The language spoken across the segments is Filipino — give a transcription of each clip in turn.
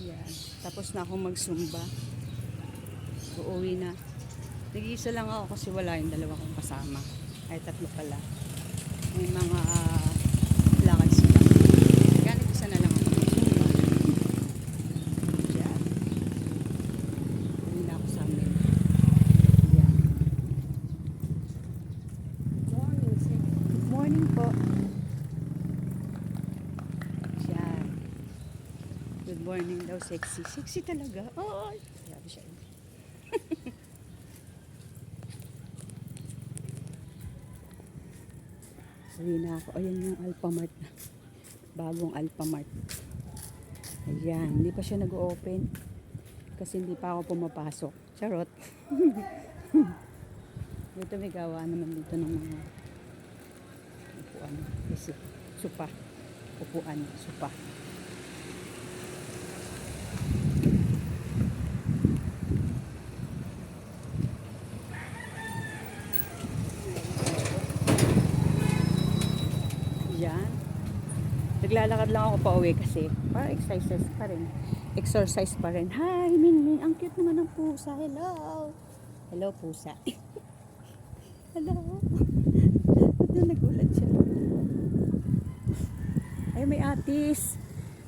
Yan. Tapos na akong magsumba. Uuwi na. Nag-iisa lang ako kasi wala yung dalawa kong kasama. Ay, tatlo pala. May mga lakad sila. Kaya nag-isa na lang ako magsumba. Yan. Uuwi na ako sa amin. Yan. Good morning po. Yan. Good morning daw, sexy. Sexy talaga. Oh, sabi siya. Uwi na ako. Ayan yung Alphamart. Bagong Alphamart. Ayan. Hindi pa siya nag-open. Kasi hindi pa ako pumapasok. Charot. Dito may gawa naman dito ng mga upuan. Kasi supa. Upuan. Supa. Yan. Naglalakad lang ako pa uwi kasi para exercise pa rin. Exercise pa rin. Hi, Mingming. Ang cute naman ng pusa. Hello. Hello, pusa. Hello. Ba't na nagulat siya? Ay, may atis.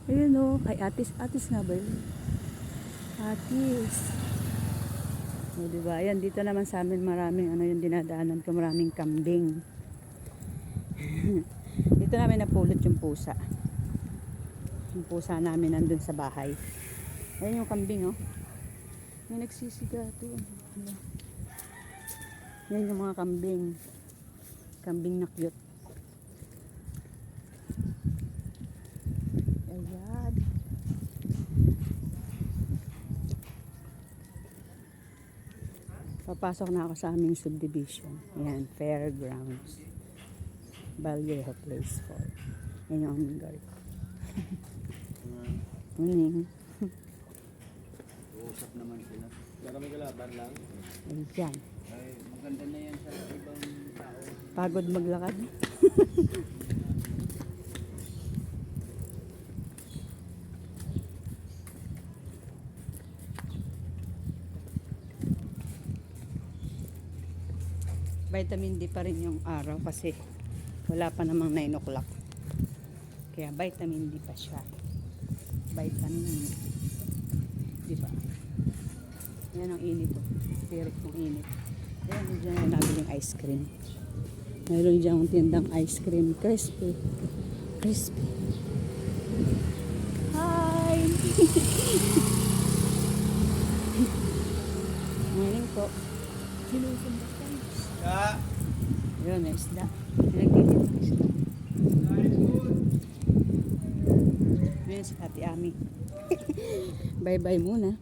Ayun o. Ay, atis. Atis nga ba yun? Atis. O, diba? Ayan, dito naman sa amin maraming ano yung dinadaanan ko. Maraming kambing. Dito namin napulot yung pusa. Yung pusa namin nandun sa bahay. Ayan yung kambing, oh. May nagsisiga ito. Yan yung mga kambing. Kambing na cute. Ayan. Papasok na ako sa aming subdivision. Ayan, fairgrounds. Vallejo Place 4. Yan yung aming guard. Morning. Uusap naman sila. Baka may kalaban lang. Ayan. Ay, maganda na yan sa ibang tao. Pagod maglakad. Vitamin D pa rin yung araw kasi wala pa namang 9 o'clock. Kaya vitamin D pa siya. Vitamin. Diba? Yan ang init oh. Spirit ng init. Ayan, dyan na nabiling ice cream. Mayroon dyan ang tindang ice cream. Crispy. Crispy. Hi! Morning po. Sinusunod ka. Yun, may isda. Nagtitin ng isda. Yun si Ate Ami. Bye-bye muna.